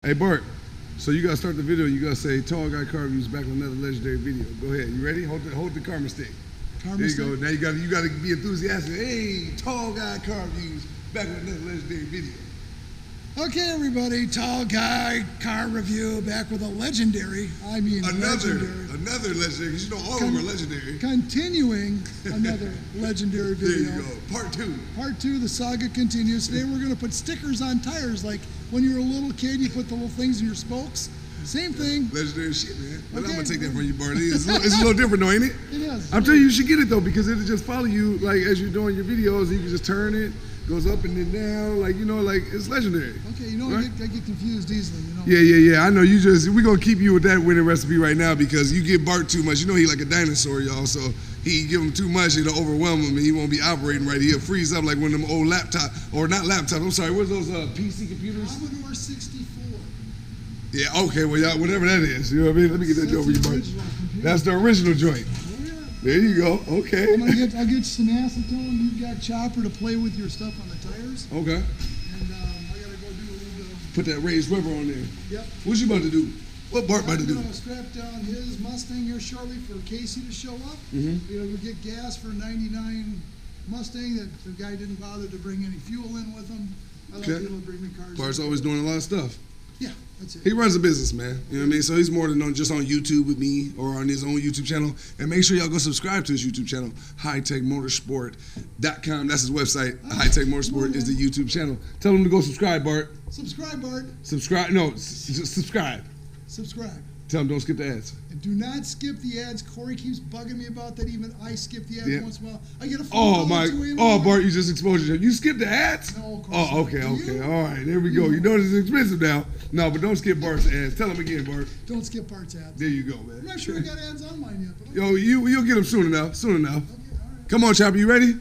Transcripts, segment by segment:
Hey Bart, so you gotta start the video. You gotta say "Tall guy car reviews" back on another legendary video. Go ahead. You ready? Hold the karma stick. There you go. Now you gotta be enthusiastic. Hey, tall guy car reviews back with another legendary video. Okay, everybody, tall guy car review back with a legendary. Another legendary. Because you know all of them are legendary. Continuing another legendary video. There you go. Part two. Part two. The saga continues. Today we're gonna put stickers on tires like when you were a little kid. You put the little things in your spokes. Same thing. Legendary shit, man. But I'm gonna take that from you, Bart. It's a little different, though, ain't it? It is. I'm telling you, you should get it though, because it'll just follow you like as you're doing your videos. You can just turn it. Goes up and then down, like, you know, like, it's legendary. Okay, you know, right? I get confused easily, you know. Yeah, I know. We're going to keep you with that winning recipe right now because you give Bart too much. You know he like a dinosaur, y'all, so he give him too much, it'll overwhelm him, and he won't be operating right. He'll freeze up like one of them old laptop, or not laptop, I'm sorry, what's those PC computers? Commodore 64. Yeah, okay, well, y'all, whatever that is, you know what I mean? Let me get that joint for you, Bart. That's the original joint. There you go. Okay. I'll get some acetone. You've got Chopper to play with your stuff on the tires. Okay. And I gotta go do a little bit of. Put that raised rubber on there. Yep. What you about to do? What Bart about to do? I'm gonna strap down his Mustang here shortly for Casey to show up. Mm-hmm. You know, we get gas for 99 Mustang that the guy didn't bother to bring any fuel in with him. I like people to bring me cars. Bart's always doing a lot of stuff. Yeah, that's it. He runs a business, man. You know what I mean? So he's more than just on YouTube with me or on his own YouTube channel. And make sure y'all go subscribe to his YouTube channel, hightechmotorsport.com. That's his website. High Tech Motorsport is the YouTube channel. Tell him to go subscribe, Bart. Subscribe, Bart. Subscribe. No, subscribe. Subscribe. Tell him don't skip the ads. And do not skip the ads. Corey keeps bugging me about that. Even I skip the ads once in a while. I get a phone call to him. Oh, Bart, you just exposed yourself. You skipped the ads? No, of course Oh, not. okay. All right, there we go. You know this is expensive now. No, but don't skip Bart's ads. Tell him again, Bart. Don't skip Bart's ads. There you go, man. I'm not sure I got ads on mine yet. But Yo, you'll get them soon enough. Okay, all right. Come on, Chopper, you ready?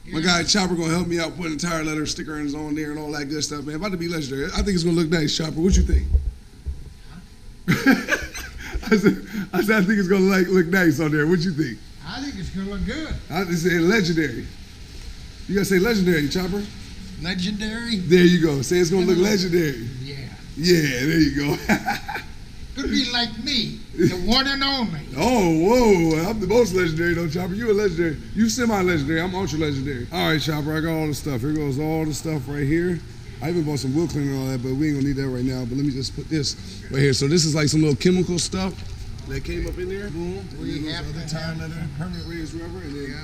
Yeah. My guy Chopper gonna help me out putting tire leather stickers on there and all that good stuff, man. About to be legendary. I think it's gonna look nice, Chopper. What you think? I said I think it's gonna look nice on there. What you think? I think it's gonna look good. I just say legendary. You gotta say legendary, Chopper. Legendary? There you go. Say it's gonna look legendary. Yeah. Yeah, there you go. Could be like me, the one and only. Oh, whoa. I'm the most legendary though, Chopper. You a legendary. You semi-legendary. I'm ultra-legendary. All right, Chopper, I got all the stuff. Here goes all the stuff right here. I even bought some wheel cleaner and all that, but we ain't gonna need that right now. But let me just put this right here. So this is like some little chemical stuff that came up in there. Boom. We have other tire leather, permanent raised rubber, and then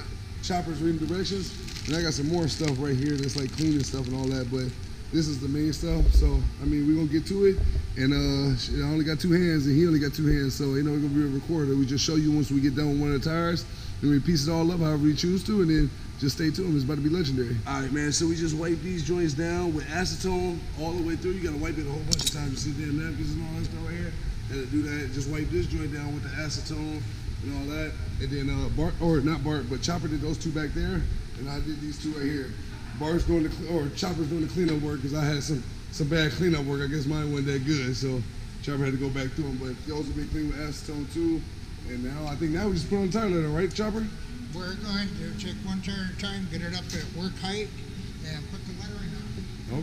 Chopper's reading directions. And I got some more stuff right here that's like cleaning stuff and all that, but this is the main stuff. So, I mean, we're gonna get to it. And I only got two hands and he only got two hands, so ain't no gonna be a recorder. We just show you once we get done with one of the tires, then we piece it all up however we choose to, and then just stay tuned. It's about to be legendary. All right, man, so we just wipe these joints down with acetone all the way through. You gotta wipe it a whole bunch of times. You see the napkins and all that stuff right here? And to do that, just wipe this joint down with the acetone and all that. And then Chopper did those two back there, and I did these two right here. Chopper's doing the cleanup work because I had some bad cleanup work. I guess mine wasn't that good, so Chopper had to go back through them. But those have been cleaned with acetone too. And now I think we just put on the tire leather, right, Chopper? We're going to check one tire at a time, get it up at work height, and put the lettering on.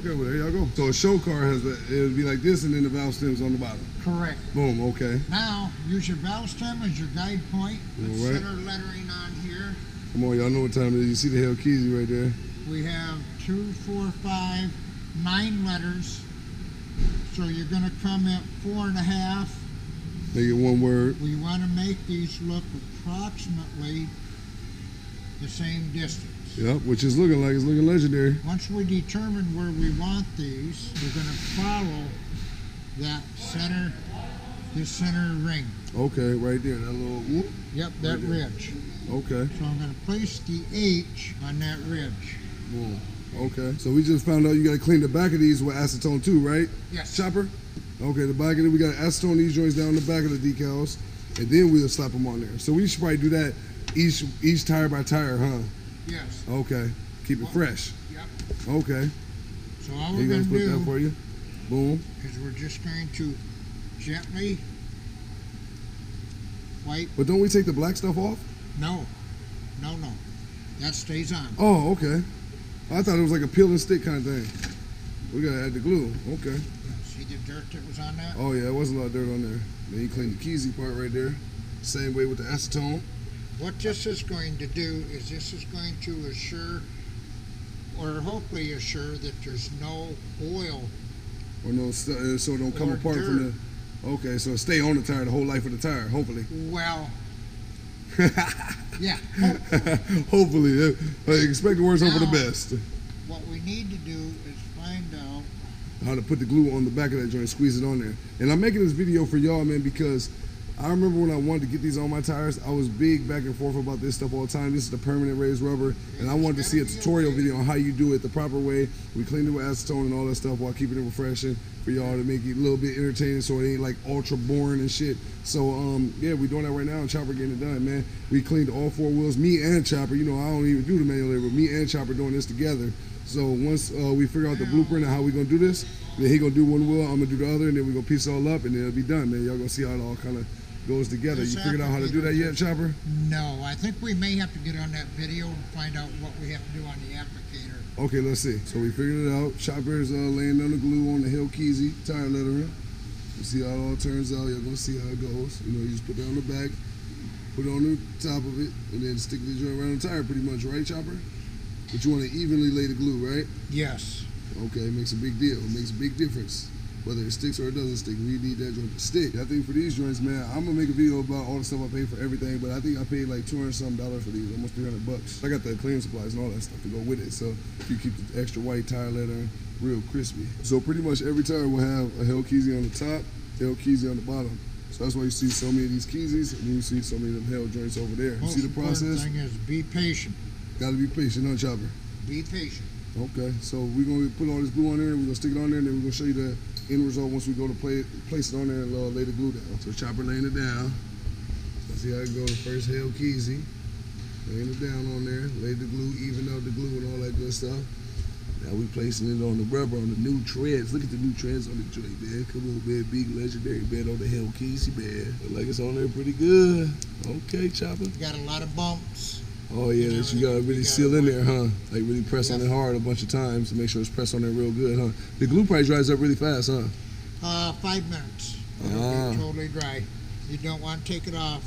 Okay, well there y'all go. So a show car it'll be like this, and then the valve stem's on the bottom. Correct. Boom. Okay. Now use your valve stem as your guide point. Put right. center lettering on here. Come on, y'all know what time it is. You see the Hellcat right there. We have 2, 4, 5, 9 letters. So you're going to come at 4.5. Make it one word. We want to make these look approximately the same distance. Yep, which is looking like it's looking legendary. Once we determine where we want these, we're going to follow that center ring. Okay, right there, that little whoop. Yep, that ridge. Okay. So I'm going to place the H on that ridge. Boom. Okay. So we just found out you got to clean the back of these with acetone too, right? Yes. Chopper? Okay, the back of it, we got to acetone these joints down the back of the decals, and then we'll slap them on there. So we should probably do that each tire by tire, huh? Yes. Okay. Keep it fresh. Yep. Okay. So all we're going to put that do for you. Boom. is we're just going to gently wipe. But don't we take the black stuff off? No. That stays on. Oh, okay. I thought it was like a peel and stick kind of thing. We got to add the glue. Okay. See the dirt that was on that? Oh yeah, there wasn't a lot of dirt on there. Then you clean the keezy part right there. Same way with the acetone. What this is going to do is this is going to assure, or hopefully assure, that there's no oil. Or no, so it don't come Or apart dirt. from the. Okay, so it stay on the tire the whole life of the tire, hopefully. Well, yeah. Hopefully, expect the worst, hope for the Now- best. What we need to do is find out. How to put the glue on the back of that joint, squeeze it on there. And I'm making this video for y'all, man, because I remember when I wanted to get these on my tires, I was big back and forth about this stuff all the time. This is the permanent raised rubber, and I wanted to see a tutorial video on how you do it the proper way. We cleaned it with acetone and all that stuff while keeping it refreshing for y'all to make it a little bit entertaining, so it ain't like ultra boring and shit. So yeah, we doing that right now, and Chopper getting it done, man. We cleaned all 4 wheels, me and Chopper. You know, I don't even do the manual labor, but me and Chopper doing this together. So once we figure out the blueprint of how we gonna do this, then he gonna do one wheel, I'm gonna do the other, and then we gonna piece it all up, and then it'll be done, man. Y'all gonna see how it all kind of goes together. This You figured out how to do that yet, Chopper? No, I think we may have to get on that video and find out what we have to do on the applicator. Okay, let's see. So we figured it out. Chopper's laying down the glue on the Hellcat tire lettering. You see how it all turns out. You're gonna see how it goes. You know, you just put it on the back, put it on the top of it, and then stick the joint around the tire pretty much, right, Chopper? But you want to evenly lay the glue, right? Yes. Okay, it makes a big deal. It makes a big difference. Whether it sticks or it doesn't stick, we need that joint to stick. I think for these joints, man, I'm gonna make a video about all the stuff I paid for everything, but I think I paid like $200 something for these, almost $300. I got the cleaning supplies and all that stuff to go with it, so you keep the extra white tire leather real crispy. So pretty much every tire will have a Hellcat on the top, Hellcat on the bottom. So that's why you see so many of these keys, and you see so many of them Hell joints over there. You see the process? Most important thing is be patient. Gotta be patient, huh, Chopper? Be patient. Okay, so we're gonna put all this glue on there, and we're gonna stick it on there, and then we're gonna show you the end result once we go to place it on there and lay the glue down. So Chopper laying it down. Let's see how it goes. The first Hellcat, laying it down on there, lay the glue, even out the glue and all that good stuff. Now we placing it on the rubber, on the new treads. Look at the new treads on the joint, man. Come on, man, big legendary bed on the Hellcat, man. Look like it's on there pretty good. Okay, Chopper. Got a lot of bumps. Oh yeah, that you gotta really seal in there, huh? Like really press on it hard a bunch of times to make sure it's pressed on there real good, huh? The glue probably dries up really fast, huh? 5 minutes. It'll be totally dry. You don't want to take it off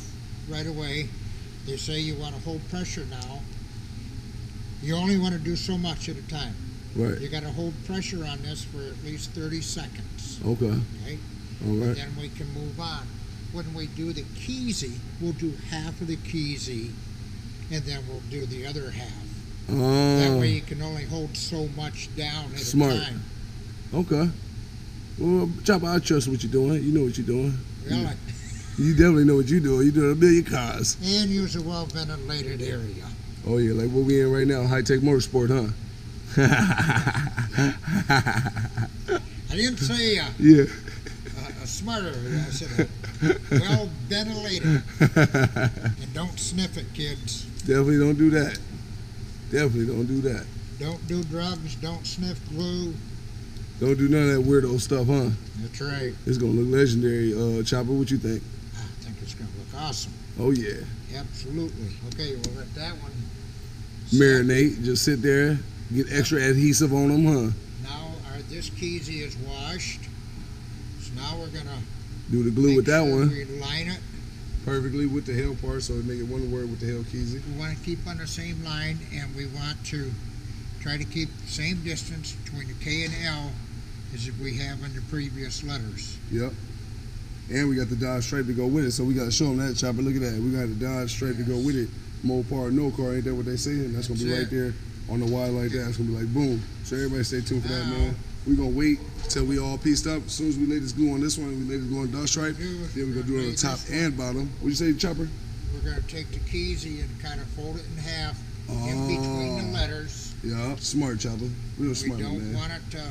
right away. They say you want to hold pressure now. You only want to do so much at a time. Right. You got to hold pressure on this for at least 30 seconds. Okay. Okay. All right. Then we can move on. When we do the keezy, we'll do half of the keezy, and then we'll do the other half. That way you can only hold so much down at Smart. a time. Okay. Well, Chopper, I trust what you're doing. You know what you're doing. Really. You definitely know what you're doing. You're doing a million cars. And use a well-ventilated area. Oh yeah, like what we in right now, high-tech motorsport, huh? I didn't say Yeah. a smarter area. I said a well-ventilated. And don't sniff it, kids. Definitely don't do that. Definitely don't do that. Don't do drugs. Don't sniff glue. Don't do none of that weirdo stuff, huh? That's right. It's gonna look legendary. Chopper, what you think? I think it's going to look awesome. Oh yeah. Absolutely. Okay, we'll let that one set. Marinate, just sit there, get extra adhesive on them, huh? Now this keezy is washed. So now we're going to Do the glue with that one we line it. perfectly with the Hell part, so it make it one word with the Hell keezy. We want to keep on the same line, and we want to try to keep the same distance between the K and L as if we have in the previous letters. Yep. And we got the Dodge stripe to go with it, so we got to show them that, Chopper. Look at that. We got the Dodge stripe to go with it. Mopar, no car, ain't that what they say? And that's going to be right there on the wide like that. It's going to be like boom. So everybody stay tuned for that, man. We're going to wait till we all pieced up. As soon as we lay this glue on this one, we lay this glue on the Dodge stripe, then we're going to do it on the top and bottom. What'd you say, Chopper? We're going to take the keezy and kind of fold it in half in between the letters. Yeah, smart, Chopper. Real smart, man. We don't want it to,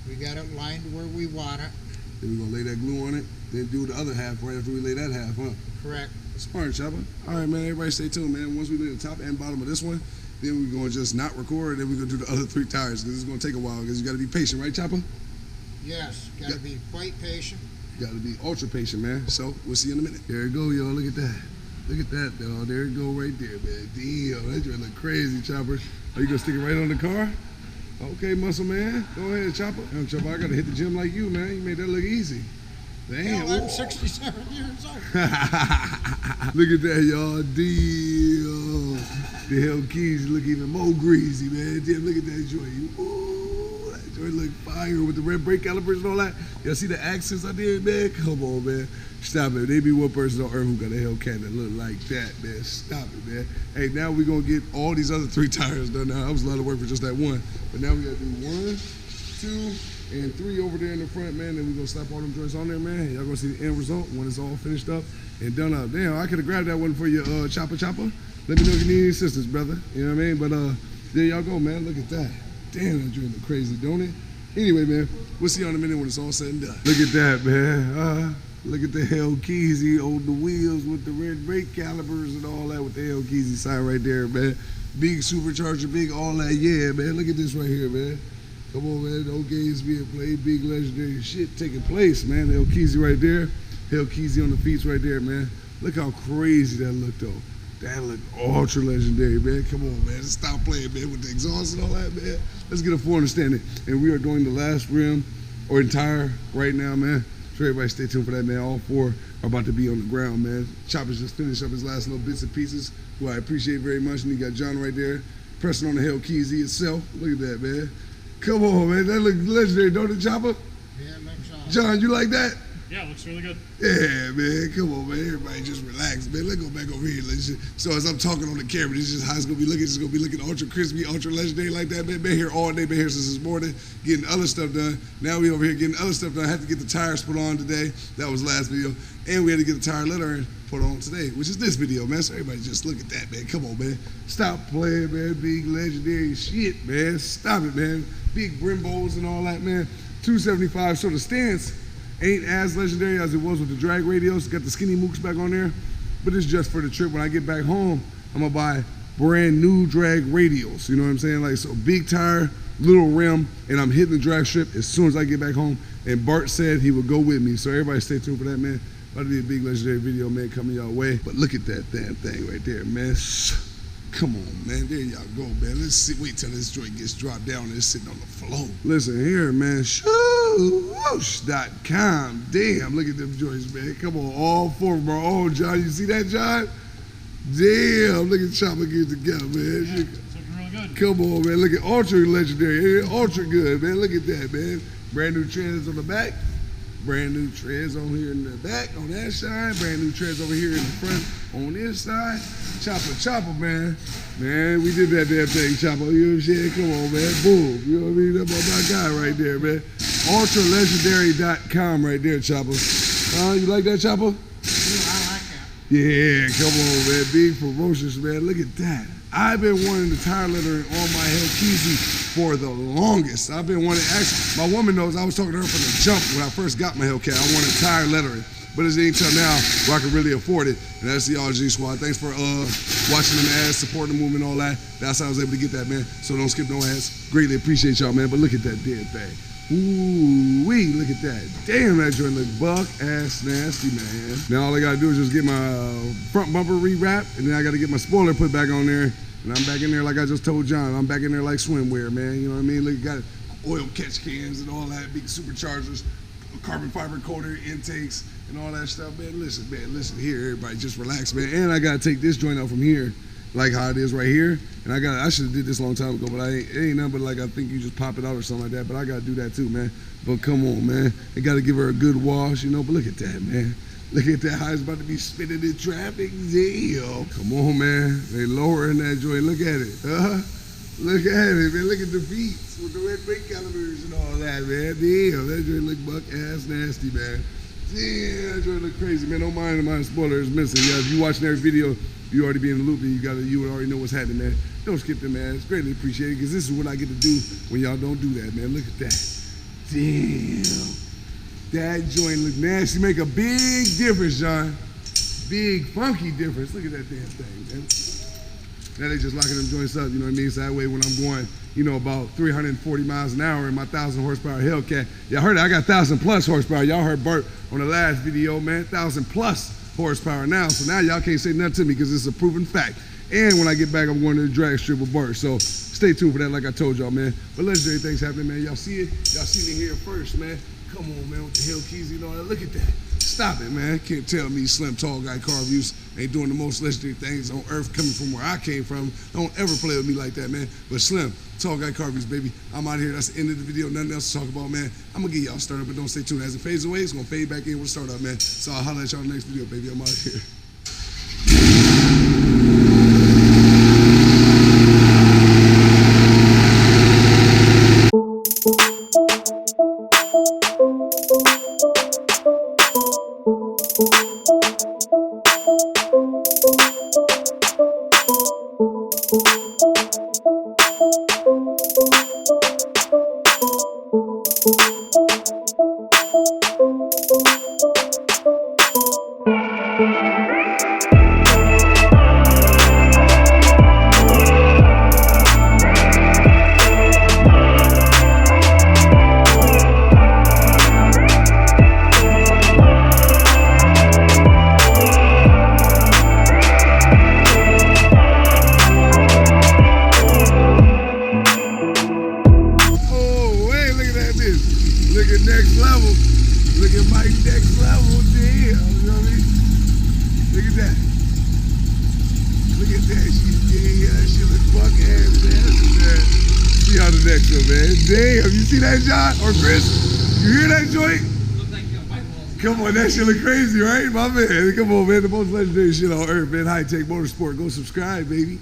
we got it lined where we want it. Then we're going to lay that glue on it, then do the other half right after we lay that half, huh? Correct. Smart, Chopper. All right, man, everybody stay tuned, man. Once we lay the top and bottom of this one, then we're going to just not record, then we're going to do the other 3 tires, because it's going to take a while, because you got to be patient, right, Chopper? Yes, got to be quite patient. You got to be ultra patient, man. So, we'll see you in a minute. There it go, y'all. Look at that. Look at that, dog. There it go right there, man. Damn, that joint look crazy, Chopper. Are you going to stick it right on the car? Okay, muscle man. Go ahead, Chopper. Young Chopper, I gotta hit the gym like you, man. You made that look easy. Damn. Hell, I'm 67 years old. Look at that, y'all. Damn. The Hellcat look even more greasy, man. Damn, look at that joint. Ooh, that joint look fire with the red brake calipers and all that. Y'all see the accents I did, man? Come on, man. Stop it. They be one person on earth who got a Hellcat that look like that, man. Stop it, man. Hey, now we gonna get all these other 3 tires done now. That was a lot of work for just that one. But now we gotta do 1, 2, and 3 over there in the front, man. Then we're gonna slap all them joints on there, man. Y'all gonna see the end result when it's all finished up and done up. Damn, I could have grabbed that one for you, Chopper. Let me know if you need any assistance, brother. You know what I mean? But there y'all go, man. Look at that. Damn, that joint look crazy, don't it? Anyway, man, we'll see you in a minute when it's all said and done. Look at that, man. Look at the Hellcat on the wheels with the red brake calipers and all that with the Hellcat sign right there, man. Big supercharger, big all that, yeah, man. Look at this right here, man. Come on, man. No games being played. Big legendary shit taking place, man. Hellcat right there. Hellcat on the feet right there, man. Look how crazy that looked, though. That looked ultra legendary, man. Come on, man. Stop playing, man, with the exhaust and all that, man. Let's get a full understanding. And we are doing the last rim or tire right now, man. So everybody stay tuned for that, man. All 4 are about to be on the ground, man. Chopper's just finished up his last little bits and pieces, who I appreciate very much. And you got John right there pressing on the Hellcat itself. Look at that, man. Come on, man. That looks legendary, don't it, Chopper? Yeah, it looks awesome. John, you like that? Yeah, it looks really good. Yeah, man. Come on, man. Everybody just relax, man. Let's go back over here. So as I'm talking on the camera, this is just how it's going to be looking. It's going to be looking ultra crispy, ultra legendary like that, man. Been here all day. Been here since this morning getting other stuff done. Now we over here getting other stuff done. I had to get the tires put on today. That was last video. And we had to get the tire lettering put on today, which is this video, man. So everybody just look at that, man. Come on, man. Stop playing, man. Big legendary shit, man. Stop it, man. Big Brimbos and all that, man. 275. So the stance ain't as legendary as it was with the drag radios. Got the skinny mooks back on there, but it's just for the trip. When I get back home, I'm gonna buy brand new drag radios. You know what I'm saying? Like, so big tire, little rim, and I'm hitting the drag strip as soon as I get back home. And Bart said he would go with me. So everybody stay tuned for that, man. About to be a big legendary video, man, coming y'all way. But look at that damn thing right there, man. Come on, man. There y'all go, man. Let's see. Wait till this joint gets dropped down and it's sitting on the floor. Listen here, man. Whoosh.com. Damn, look at them joints, man. Come on, all 4 of them are on, John. You see that, John? Damn, look at Chopper get together, man. Yeah, it's looking really good. Come on, man. Look at ultra legendary. Ultra good, man. Look at that, man. Brand new treads on the back. Brand new treads on here in the back on that side. Brand new treads over here in the front on this side. Chopper, man. Man, we did that damn thing, Chopper. You know what I'm saying? Come on, man. Boom. You know what I mean? That's my guy right there, man. UltraLegendary.com right there, Chopper. You like that, Chopper? Yeah, I like that. Yeah, come on, man. Big promotions, man. Look at that. I've been wanting the tire lettering on my Hellcat for the longest. I've been wanting, actually, my woman knows I was talking to her from the jump when I first got my Hellcat. I wanted tire lettering. But it's ain't till now where I can really afford it. And that's the RG Squad. Thanks for watching them ads, supporting the movement, all that. That's how I was able to get that, man. So don't skip no ads. Greatly appreciate y'all, man. But look at that damn thing. Ooh-wee, look at that. Damn, that joint look buck-ass nasty, man. Now all I gotta do is just get my front bumper rewrapped, and then I gotta get my spoiler put back on there. And I'm back in there like I just told John. I'm back in there like swimwear, man. You know what I mean? Look, got oil catch cans and all that, big superchargers, carbon fiber coater intakes, and all that stuff, man. Listen here, everybody, just relax, man. And I gotta take this joint out from here, like how it is right here. And I should have did this a long time ago, but it ain't nothing but like I think you just pop it out or something like that. But I gotta do that too, man. But come on, man. I gotta give her a good wash, you know. But look at that, man. Look at that, how it's about to be spinning in traffic. Damn. Come on, man. They lowering that joint. Look at it. Look at it, man. Look at the feet with the red brake calipers and all that, man. Damn, that joint look buck-ass nasty, man. Damn, that joint look crazy, man. Don't mind my spoiler is missing. Yeah, if you watching every video, you already be in the loop and you would already know what's happening, man. Don't skip them, man. It's greatly appreciated because this is what I get to do when y'all don't do that, man. Look at that. Damn. That joint look nasty. Make a big difference, John. Big, funky difference. Look at that damn thing, man. Now they just locking them joints up, you know what I mean? So that way when I'm going, you know, about 340 miles an hour in my 1,000 horsepower Hellcat. Y'all heard it, I got 1,000 plus horsepower. Y'all heard Bert on the last video, man, 1,000 plus horsepower now. So now y'all can't say nothing to me because it's a proven fact. And when I get back, I'm going to the drag strip with Bert. So stay tuned for that like I told y'all, man. But legendary things happening, man. Y'all see it? Y'all seen it here first, man. Come on, man, with the Hellcats and all that. Look at that. Stop it, man. Can't tell me Slim Tall Guy Car Reviews ain't doing the most legendary things on earth coming from where I came from. Don't ever play with me like that, man. But Slim Tall Guy Car Reviews, baby. I'm out here. That's the end of the video. Nothing else to talk about, man. I'm going to get y'all started, but don't stay tuned. As it fades away, it's going to fade back in with a start up, man. So I'll holler at y'all in the next video, baby. I'm out here. Look at next level. Look at Mike next level. Damn, you know what I mean? Look at that. Look at that. She look fuck ass, man. See how the next one, man. Damn, you see that, John? Or Chris? You hear that joint? Looks like white balls. Come on, that shit look crazy, right? My man. Come on, man. The most legendary shit on earth, man. High Tech Motorsport. Go subscribe, baby.